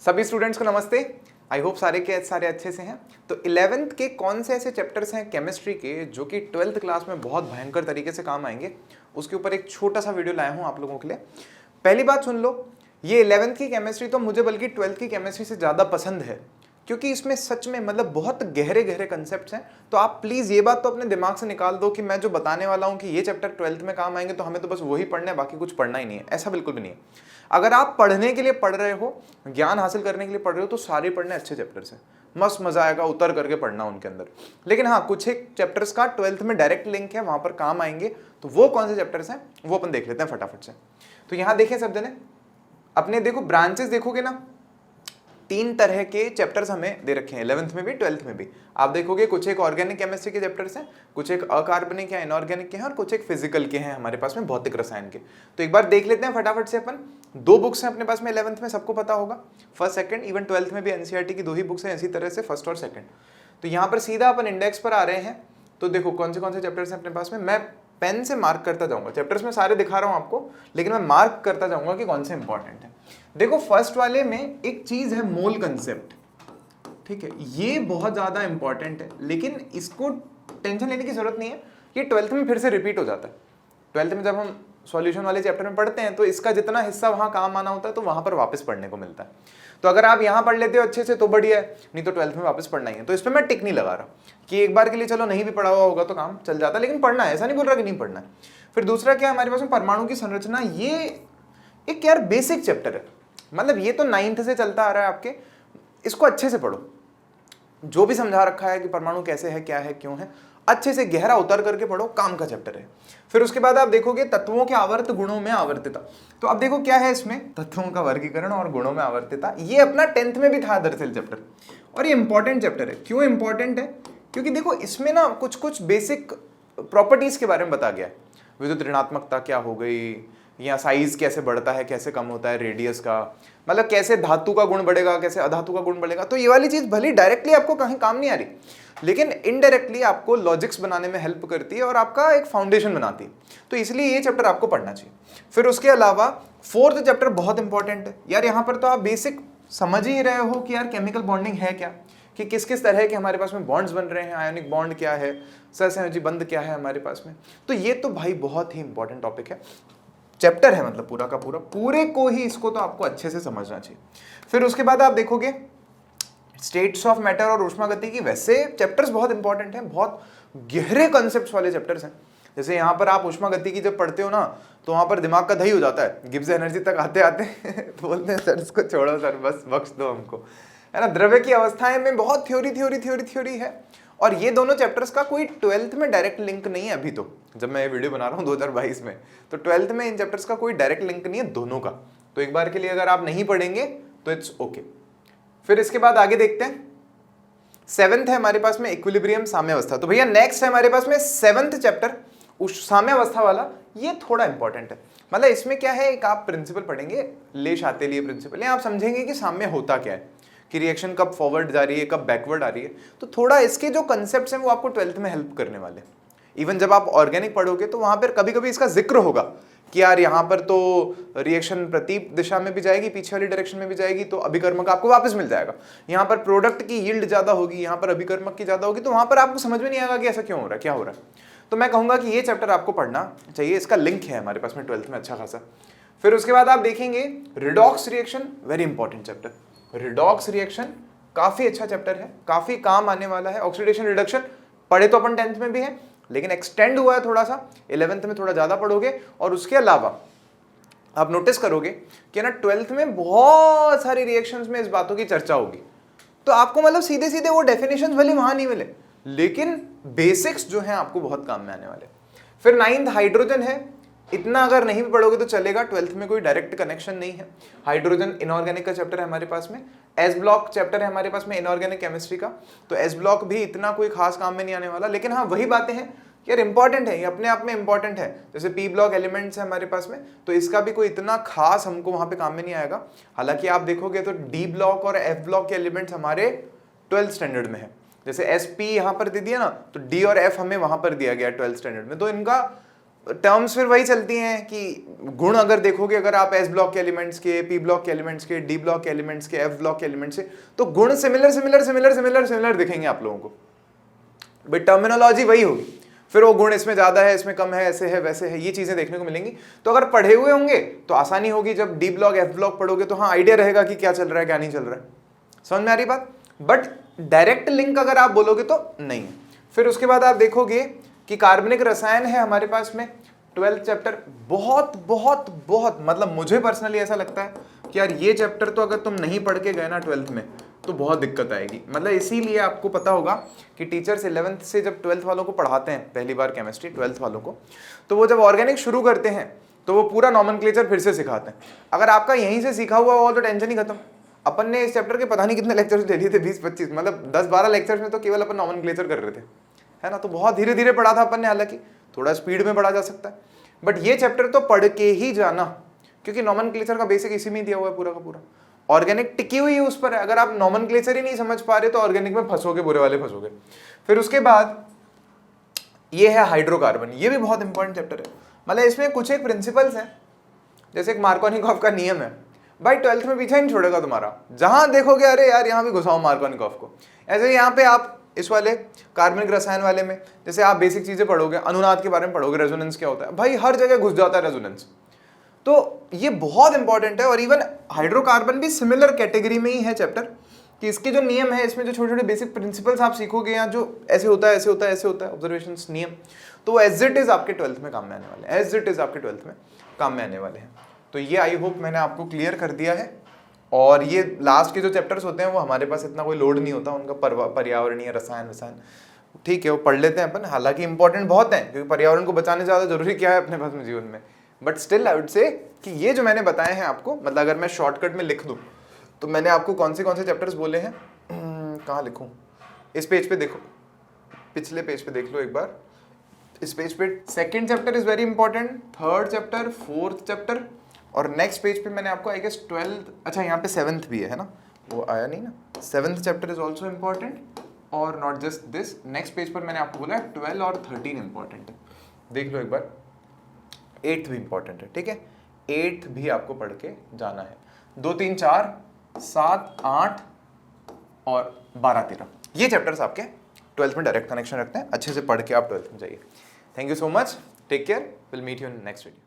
सभी स्टूडेंट्स को नमस्ते। आई होप सारे के सारे अच्छे से हैं। तो 11th के कौन से ऐसे चैप्टर्स हैं केमिस्ट्री के जो कि 12th क्लास में बहुत भयंकर तरीके से काम आएंगे, उसके ऊपर एक छोटा सा वीडियो लाया हूं आप लोगों के लिए। पहली बात सुन लो, ये 11th की केमिस्ट्री तो मुझे बल्कि 12th की केमिस्ट्री से ज़्यादा पसंद है, क्योंकि इसमें सच में मतलब बहुत गहरे गहरे कंसेप्ट्स हैं। तो आप प्लीज़ ये बात तो अपने दिमाग से निकाल दो कि मैं जो बताने वाला हूँ कि ये चैप्टर 12th में काम आएंगे तो हमें तो बस वही पढ़ना है, बाकी कुछ पढ़ना ही नहीं है। ऐसा बिल्कुल भी नहीं है। अगर आप पढ़ने के लिए पढ़ रहे हो, ज्ञान हासिल करने के लिए पढ़ रहे हो, तो सारे पढ़ने अच्छे चैप्टर्स हैं, मस्त मजा आएगा उतर करके पढ़ना उनके अंदर। लेकिन हाँ, कुछ एक चैप्टर्स का 12th में डायरेक्ट लिंक है, वहां पर काम आएंगे। तो वो कौन से चैप्टर्स हैं वो अपन देख लेते हैं फटाफट से। तो यहाँ देखें सब जने, अपने देखो ब्रांचेस देखोगे ना, 3 तरह के चैप्टर्स हमें दे रखे हैं 11th में भी 12th में भी। आप देखोगे कुछ एक ऑर्गेनिक केमिस्ट्री के चैप्टर्स हैं, कुछ एक अकार्बनिक या इनऑर्गेनिक के हैं, और कुछ एक फिजिकल के हैं हमारे पास में, भौतिक रसायन के। तो एक बार देख लेते हैं फटाफट से अपन। 2 बुक्स हैं अपने पास में 11th में, सबको पता होगा, फर्स्ट सेकंड। इवन 12th में भी एनसीईआरटी की 2 ही बुक्स हैं, इसी तरह से फर्स्ट और सेकंड। तो यहाँ पर सीधा अपन इंडेक्स पर आ रहे हैं। तो देखो कौन से चैप्टर्स हैं अपने पास में। मैं पेन से मार्क करता जाऊंगा, चैप्टर्स में सारे दिखा रहा हूं आपको, लेकिन मैं मार्क करता जाऊंगा कि कौन से इंपॉर्टेंट है। देखो फर्स्ट वाले में एक चीज है, मोल कंसेप्ट। ठीक है, ये बहुत ज्यादा इंपॉर्टेंट है, लेकिन इसको टेंशन लेने की जरूरत नहीं है। ये 12th में फिर से रिपीट हो जाता है। 12th में जब हम सॉल्यूशन वाले चैप्टर में पढ़ते हैं तो इसका जितना हिस्सा वहां काम आना होता है तो वहां पर वापस पढ़ने को मिलता है। तो अगर आप यहाँ पढ़ लेते हो अच्छे से तो बढ़िया है, नहीं तो 12th में वापस पढ़ना ही है। तो इस पर मैं टिक नहीं लगा रहा कि एक बार के लिए चलो नहीं भी पढ़ा हुआ होगा तो काम चल जाता है, लेकिन पढ़ना है, ऐसा नहीं बोल रहा कि नहीं पढ़ना है। फिर दूसरा क्या है हमारे पास में, परमाणु की संरचना। ये एक यार बेसिक चैप्टर है, मतलब ये तो 9th से चलता आ रहा है आपके। इसको अच्छे से पढ़ो, जो भी समझा रखा है कि परमाणु कैसे है, क्या है, क्यों है, अच्छे से गहरा उतर करके पढ़ो, काम का चैप्टर है। फिर उसके बाद आप देखोगे तत्वों के आवर्त गुणों में आवर्तिता। तो अब देखो क्या है इसमें, तत्वों का वर्गीकरण और गुणों में आवर्तिता। ये अपना 10th में भी था दरअसल चैप्टर, और ये इंपॉर्टेंट चैप्टर है। क्यों इंपॉर्टेंट है? क्योंकि देखो इसमें ना कुछ कुछ बेसिक प्रॉपर्टीज के बारे में बताया गया है। विद्युत ऋणात्मकता क्या हो गई, या साइज कैसे बढ़ता है, कैसे कम होता है, रेडियस का, मतलब कैसे धातु का गुण बढ़ेगा, कैसे अधातु का गुण बढ़ेगा। तो ये वाली चीज भले डायरेक्टली आपको कहीं काम नहीं आ रही, लेकिन इनडायरेक्टली आपको लॉजिक्स बनाने में हेल्प करती है और आपका एक फाउंडेशन बनाती है। तो इसलिए ये चैप्टर आपको पढ़ना चाहिए। फिर उसके अलावा 4th चैप्टर बहुत इंपॉर्टेंट है यार। यहाँ पर तो आप बेसिक समझ ही रहे हो कि यार केमिकल बॉन्डिंग है क्या, कि किस किस तरह के हमारे पास में बॉन्ड्स बन रहे हैं, आयोनिक बॉन्ड क्या है, सहसंयोजी बंध क्या है हमारे पास में। तो ये तो भाई बहुत ही इंपॉर्टेंट टॉपिक है, चैप्टर है, मतलब पूरा का पूरा, पूरे को ही इसको तो आपको अच्छे से समझना चाहिए। फिर उसके बाद आप देखोगे स्टेट्स ऑफ मैटर और ऊष्मागति की। वैसे चैप्टर्स बहुत इंपॉर्टेंट हैं, बहुत गहरे कॉन्सेप्ट्स वाले चैप्टर्स हैं। जैसे यहाँ पर आप ऊष्मागति की जब पढ़ते हो ना, तो वहाँ पर दिमाग का दही हो जाता है। गिब्स एनर्जी तक आते आते तो बोलते हैं सर इसको छोड़ो सर, बस बख्श दो हमको, है ना। द्रव्य की अवस्थाएं में बहुत थ्योरी है। और ये दोनों चैप्टर्स का कोई 12th में डायरेक्ट लिंक नहीं है अभी। तो जब मैं ये वीडियो बना रहा हूँ 2022 में, तो 12th में इन चैप्टर्स का कोई डायरेक्ट लिंक नहीं है दोनों का। तो एक बार के लिए अगर आप नहीं पढ़ेंगे तो इट्स ओके। फिर इसके बाद आगे देखते हैं, 7th है हमारे पास में इक्विलिब्रियम, साम्यावस्था। तो भैया नेक्स्ट है हमारे पास में 7th चैप्टर, उस साम्यावस्था वाला। ये थोड़ा इंपॉर्टेंट है, मतलब इसमें क्या है, एक आप प्रिंसिपल पढ़ेंगे, ले शातेलिय प्रिंसिपल, आप समझेंगे कि साम्य होता क्या है, कि रिएक्शन कब फॉरवर्ड जा रही है, कब बैकवर्ड आ रही है। तो थोड़ा इसके जो कंसेप्ट्स हैं वो आपको 12th में हेल्प करने वाले। इवन जब आप ऑर्गेनिक पढ़ोगे तो वहां पर कभी कभी इसका जिक्र होगा कि यार यहाँ पर तो रिएक्शन प्रतीप दिशा में भी जाएगी, पीछे वाली डायरेक्शन में भी जाएगी, तो अभिकर्मक आपको वापस मिल जाएगा। यहाँ पर प्रोडक्ट की यील्ड ज्यादा होगी, यहाँ पर अभिकर्मक की ज्यादा होगी, तो वहां पर आपको समझ में नहीं आएगा कि ऐसा क्यों हो रहा है, क्या हो रहा है। तो मैं कहूंगा कि ये चैप्टर आपको पढ़ना चाहिए, इसका लिंक है हमारे पास में 12th में अच्छा खासा। फिर उसके बाद आप देखेंगे redox reaction, very important chapter. Redox reaction काफी अच्छा चैप्टर है, काफी काम आने वाला है। ऑक्सीडेशन रिडक्शन पढ़े तो अपन 10th में भी है, लेकिन एक्सटेंड हुआ है थोड़ा सा, 11th में थोड़ा ज्यादा पढ़ोगे। और उसके अलावा आप नोटिस करोगे कि ना 12th में बहुत सारी रिएक्शंस में इस बातों की चर्चा होगी। तो आपको मतलब सीधे सीधे वो डेफिनेशंस भले वहां नहीं मिले, लेकिन बेसिक्स जो हैं आपको बहुत काम में आने वाले। फिर 9th हाइड्रोजन है। इतना अगर नहीं भी पढ़ोगे तो चलेगा, 12th में कोई डायरेक्ट कनेक्शन नहीं है। हाइड्रोजन इनऑर्गेनिक का चैप्टर है हमारे पास में। एस ब्लॉक चैप्टर है हमारे पास में इनऑर्गेनिक केमिस्ट्री का। तो एस ब्लॉक भी इतना कोई खास काम में नहीं आने वाला, लेकिन हाँ वही बातें हैं यार, इंपॉर्टेंट है, ये अपने आप में इंपॉर्टेंट है। जैसे पी ब्लॉक एलिमेंट्स है हमारे पास में, तो इसका भी कोई इतना खास हमको वहां पे काम में नहीं आएगा। हालांकि आप देखोगे तो डी ब्लॉक और एफ ब्लॉक के एलिमेंट्स हमारे 12th स्टैंडर्ड में है। जैसे एस पी यहाँ पर दे दिया ना, तो डी और एफ हमें वहां पर दिया गया 12th स्टैंडर्ड में। तो इनका टर्म्स फिर वही चलती हैं कि गुण अगर देखोगे, अगर आप एस ब्लॉक के एलिमेंट्स के, पी ब्लॉक के एलिमेंट्स के, डी ब्लॉक के एलिमेंट्स के, एफ ब्लॉक के एलिमेंट्स के, तो गुण similar similar similar similar similar दिखेंगे आप लोगों को, बट टर्मिनोलॉजी वही होगी। फिर वो गुण इसमें ज्यादा है, इसमें कम है, ऐसे है वैसे है, ये चीजें देखने को मिलेंगी। तो अगर पढ़े हुए होंगे तो आसानी होगी, जब डी ब्लॉक एफ ब्लॉक पढ़ोगे तो हाँ आइडिया रहेगा कि क्या चल रहा है क्या नहीं चल रहा है। समझ में आ रही बात? बट डायरेक्ट लिंक अगर आप बोलोगे तो नहीं। फिर उसके बाद आप देखोगे कि कार्बनिक रसायन है हमारे पास में 12th चैप्टर, बहुत बहुत बहुत मतलब मुझे पर्सनली ऐसा लगता है कि यार ये चैप्टर तो अगर तुम नहीं पढ़ के गए ना 12th में तो बहुत दिक्कत आएगी। मतलब इसीलिए आपको पता होगा कि टीचर्स 11th से जब 12th वालों को पढ़ाते हैं पहली बार केमिस्ट्री 12th वालों को, तो वो जब ऑर्गेनिक शुरू करते हैं तो वो पूरा नॉमेनक्लेचर फिर से सिखाते हैं। अगर आपका यहीं से सीखा हुआ हो तो टेंशन ही खत्म। अपन ने इस चैप्टर के पता नहीं कितने लेक्चर्स ले लिए थे, 20-25, मतलब 10-12 लेक्चर्स में तो केवल अपन नॉमेनक्लेचर कर रहे थे, है ना। तो बहुत धीरे धीरे पढ़ा था अपन ने, हालांकि थोड़ा स्पीड में पढ़ा जा सकता है, बट ये चैप्टर तो पढ़ के ही जाना, क्योंकि नॉमेनक्लेचर का बेसिक इसी में दिया हुआ है पूरा का पूरा। ऑर्गेनिक टिकी हुई है उस पर है, अगर आप नॉमेनक्लेचर ही नहीं समझ पा रहे तो ऑर्गेनिक में फंसोगे, बुरे वाले फंसोगे। फिर उसके बाद ये है हाइड्रोकार्बन, ये भी बहुत इंपॉर्टेंट चैप्टर है। मतलब इसमें कुछ एक प्रिंसिपल्स हैं, जैसे एक मार्कोनिकॉफ का नियम है, भाई 12th में पीछे नहीं छोड़ेगा तुम्हारा, जहां देखोगे अरे यार यहाँ भी घुसाओ मार्कोनिकॉफ को। ऐसे यहाँ पे आप इस वाले कार्बनिक रसायन वाले में जैसे आप बेसिक चीजें पढ़ोगे, अनुनाद के बारे में पढ़ोगे, रेजोनेंस क्या होता है, भाई हर जगह घुस जाता है रेजोनेंस। तो ये बहुत इंपॉर्टेंट है। और इवन हाइड्रोकार्बन भी सिमिलर कैटेगरी में ही है चैप्टर, कि इसके जो नियम है, इसमें जो छोटे छोटे बेसिक प्रिंसिपल्स आप सीखोगे, या जो ऐसे होता है ऐसे होता है ऐसे होता है ऑब्जर्वेशंस नियम, तो एज इट इज आपके 12th में काम में आने वाले हैं, एज इट इज आपके 12th में काम में आने वाले हैं। तो ये आई होप मैंने आपको क्लियर कर दिया है। और ये लास्ट के जो चैप्टर्स होते हैं वो हमारे पास इतना कोई लोड नहीं होता उनका, पर्यावरणीय रसायन वसायन ठीक है वो पढ़ लेते हैं अपन, हालांकि इंपॉर्टेंट बहुत है, क्योंकि पर्यावरण को बचाने से ज़्यादा जरूरी क्या है अपने पास में जीवन में। But still I would say कि ये जो मैंने बताए हैं आपको, मतलब अगर मैं शॉर्टकट में लिख दूँ तो मैंने आपको कौन से चैप्टर्स बोले हैं, कहाँ लिखूँ, इस पेज पे देखो, पिछले पेज पे देख लो एक बार, इस पेज पे 2nd chapter is very important, 3rd chapter, 4th chapter, और नेक्स्ट पेज पे मैंने आपको आई गेस 12th, अच्छा यहाँ पे 7th भी है ना, वो आया नहीं ना, 7th chapter is also important, और not just this, next page पर मैंने आपको बोला 12 और 13 इंपॉर्टेंट है, देख लो एक बार। 8th भी इंपॉर्टेंट है, ठीक है, 8th भी आपको पढ़ के जाना है। 2, 3, 4, 7, 8 और 12, 13 ये चैप्टर्स आपके 12th में डायरेक्ट कनेक्शन रखते हैं, अच्छे से पढ़ के आप 12th में जाइए। Thank you so much, take care, will meet you in next video.